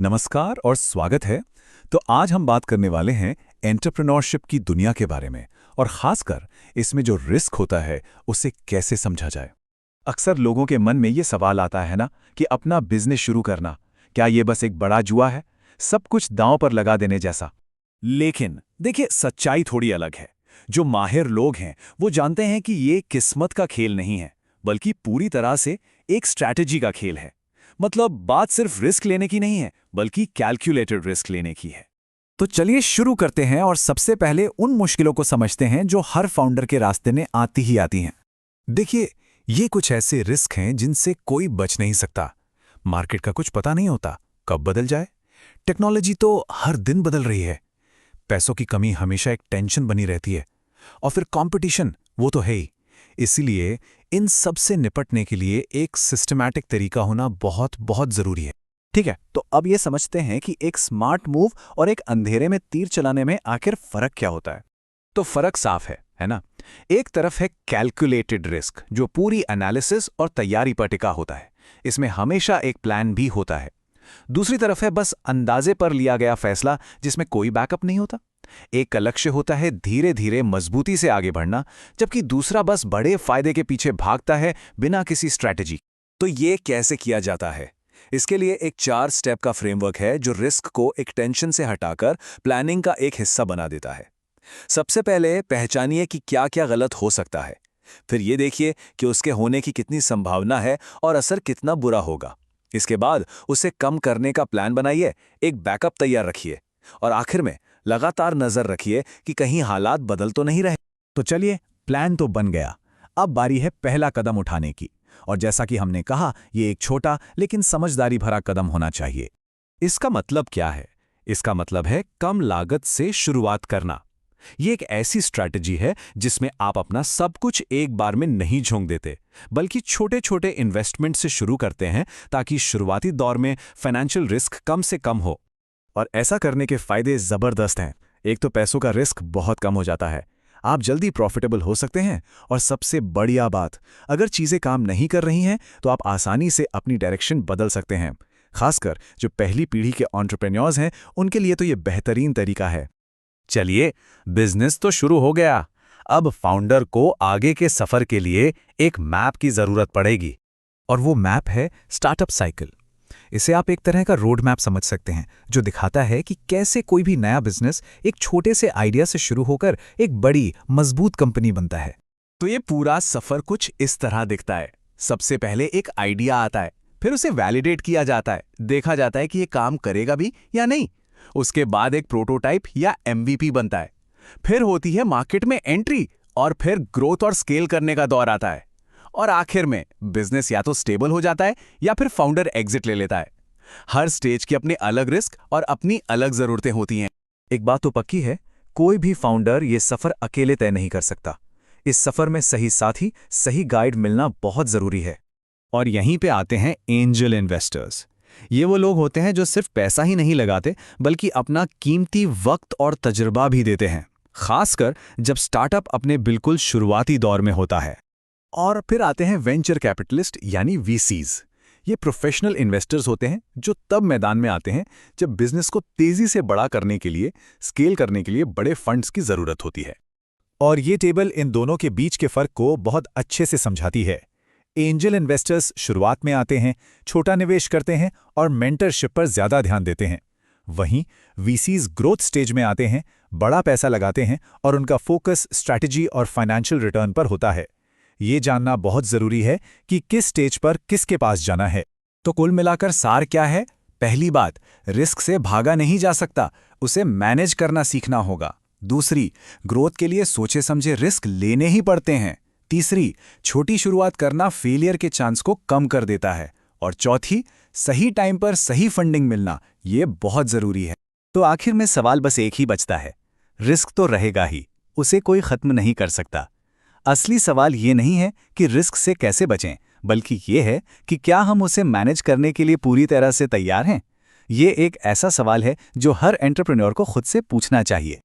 नमस्कार और स्वागत है। तो आज हम बात करने वाले हैं एंटरप्रेन्योरशिप की दुनिया के बारे में और खासकर इसमें जो रिस्क होता है उसे कैसे समझा जाए। अक्सर लोगों के मन में ये सवाल आता है ना कि अपना बिजनेस शुरू करना, क्या ये बस एक बड़ा जुआ है, सब कुछ दांव पर लगा देने जैसा। लेकिन देखिए, सच्चाई थोड़ी अलग है। जो माहिर लोग हैं वो जानते हैं कि ये किस्मत का खेल नहीं है, बल्कि पूरी तरह से एक स्ट्रैटेजी का खेल है। मतलब बात सिर्फ रिस्क लेने की नहीं है, बल्कि कैलकुलेटेड रिस्क लेने की है। तो चलिए शुरू करते हैं और सबसे पहले उन मुश्किलों को समझते हैं जो हर फाउंडर के रास्ते में आती ही आती हैं। देखिए, ये कुछ ऐसे रिस्क हैं जिनसे कोई बच नहीं सकता। मार्केट का कुछ पता नहीं होता, कब बदल जाए। टेक्नोलॉजी तो हर दिन बदल रही है। पैसों की कमी हमेशा एक टेंशन बनी रहती है। और फिर कंपटीशन, वो तो है ही। इसीलिए इन सब से निपटने के लिए एक सिस्टमैटिक तरीका होना बहुत बहुत जरूरी है। ठीक है, तो अब ये समझते हैं कि एक स्मार्ट मूव और एक अंधेरे में तीर चलाने में आखिर फर्क क्या होता है। तो फर्क साफ है ना? एक तरफ है कैलकुलेटेड रिस्क, जो पूरी एनालिसिस और तैयारी पर टिका होता है। इसमें हमेशा एक प्लान भी होता है। दूसरी तरफ है बस अंदाजे पर लिया गया फैसला, जिसमें कोई बैकअप नहीं होता। एक का लक्ष्य होता है धीरे धीरे मजबूती से आगे बढ़ना, जबकि दूसरा बस बड़े फायदे के पीछे भागता है बिना किसी स्ट्रैटेजी। तो ये कैसे किया जाता है? इसके लिए एक 4 स्टेप का फ्रेमवर्क है जो रिस्क को एक टेंशन से हटाकर प्लानिंग का एक हिस्सा बना देता है। सबसे पहले पहचानिए कि क्या क्या गलत हो सकता है। फिर ये देखिए कि उसके होने की कितनी संभावना है और असर कितना बुरा होगा। इसके बाद उसे कम करने का प्लान बनाइए, एक बैकअप तैयार रखिए और आखिर में लगातार नजर रखिए कि कहीं हालात बदल तो नहीं रहे। तो चलिए, प्लान तो बन गया। अब बारी है पहला कदम उठाने की। और जैसा कि हमने कहा, ये एक छोटा लेकिन समझदारी भरा कदम होना चाहिए। इसका मतलब क्या है? इसका मतलब है कम लागत से शुरुआत करना। ये एक ऐसी स्ट्रैटेजी है जिसमें आप अपना सब कुछ एक बार में नहीं झोंक देते, बल्कि छोटे छोटे इन्वेस्टमेंट से शुरू करते हैं, ताकि शुरुआती दौर में फाइनेंशियल रिस्क कम से कम हो। और ऐसा करने के फायदे जबरदस्त हैं। एक तो पैसों का रिस्क बहुत कम हो जाता है, आप जल्दी प्रॉफिटेबल हो सकते हैं। और सबसे बढ़िया बात, अगर चीजें काम नहीं कर रही हैं तो आप आसानी से अपनी डायरेक्शन बदल सकते हैं। खासकर जो पहली पीढ़ी के एंटरप्रेन्योर्स हैं, उनके लिए तो ये बेहतरीन तरीका है। चलिए, बिजनेस तो शुरू हो गया। अब फाउंडर को आगे के सफर के लिए एक मैप की जरूरत पड़ेगी। और वो मैप है स्टार्टअप साइकिल। इसे आप एक तरह का रोड मैप समझ सकते हैं, जो दिखाता है कि कैसे कोई भी नया बिजनेस एक छोटे से आइडिया से शुरू होकर एक बड़ी मजबूत कंपनी बनता है। तो ये पूरा सफर कुछ इस तरह दिखता है। सबसे पहले एक आइडिया आता है, फिर उसे वैलिडेट किया जाता है, देखा जाता है कि ये काम करेगा भी या नहीं। उसके बाद एक प्रोटोटाइप या एमवीपी बनता है। फिर होती है मार्केट में एंट्री, और फिर ग्रोथ और स्केल करने का दौर आता है। और आखिर में बिजनेस या तो स्टेबल हो जाता है या फिर फाउंडर एग्जिट ले लेता है। हर स्टेज की अपनी अलग रिस्क और अपनी अलग जरूरतें होती हैं। एक बात तो पक्की है, कोई भी फाउंडर ये सफर अकेले तय नहीं कर सकता। इस सफर में सही साथी, सही गाइड मिलना बहुत जरूरी है। और यहीं पे आते हैं एंजल इन्वेस्टर्स। ये वो लोग होते हैं जो सिर्फ पैसा ही नहीं लगाते, बल्कि अपना कीमती वक्त और तजुर्बा भी देते हैं, खासकर जब स्टार्टअप अपने बिल्कुल शुरुआती दौर में होता है। और फिर आते हैं वेंचर कैपिटलिस्ट यानी वीसीज। ये प्रोफेशनल इन्वेस्टर्स होते हैं जो तब मैदान में आते हैं जब बिजनेस को तेजी से बड़ा करने के लिए, स्केल करने के लिए बड़े फंड्स की जरूरत होती है। और ये टेबल इन दोनों के बीच के फर्क को बहुत अच्छे से समझाती है। एंजल इन्वेस्टर्स शुरुआत में आते हैं, छोटा निवेश करते हैं और मेंटरशिप पर ज्यादा ध्यान देते हैं। वहीं वीसीज ग्रोथ स्टेज में आते हैं, बड़ा पैसा लगाते हैं और उनका फोकस स्ट्रैटेजी और फाइनेंशियल रिटर्न पर होता है। ये जानना बहुत जरूरी है कि किस स्टेज पर किसके पास जाना है। तो कुल मिलाकर सार क्या है? पहली बात, रिस्क से भागा नहीं जा सकता, उसे मैनेज करना सीखना होगा। दूसरी, ग्रोथ के लिए सोचे समझे रिस्क लेने ही पड़ते हैं। तीसरी, छोटी शुरुआत करना फेलियर के चांस को कम कर देता है। और चौथी, सही टाइम पर सही फंडिंग मिलना, ये बहुत जरूरी है। तो आखिर में सवाल बस एक ही बचता है, रिस्क तो रहेगा ही, उसे कोई खत्म नहीं कर सकता। असली सवाल ये नहीं है कि रिस्क से कैसे बचें, बल्कि ये है कि क्या हम उसे मैनेज करने के लिए पूरी तरह से तैयार हैं। ये एक ऐसा सवाल है जो हर एंटरप्रेन्योर को खुद से पूछना चाहिए।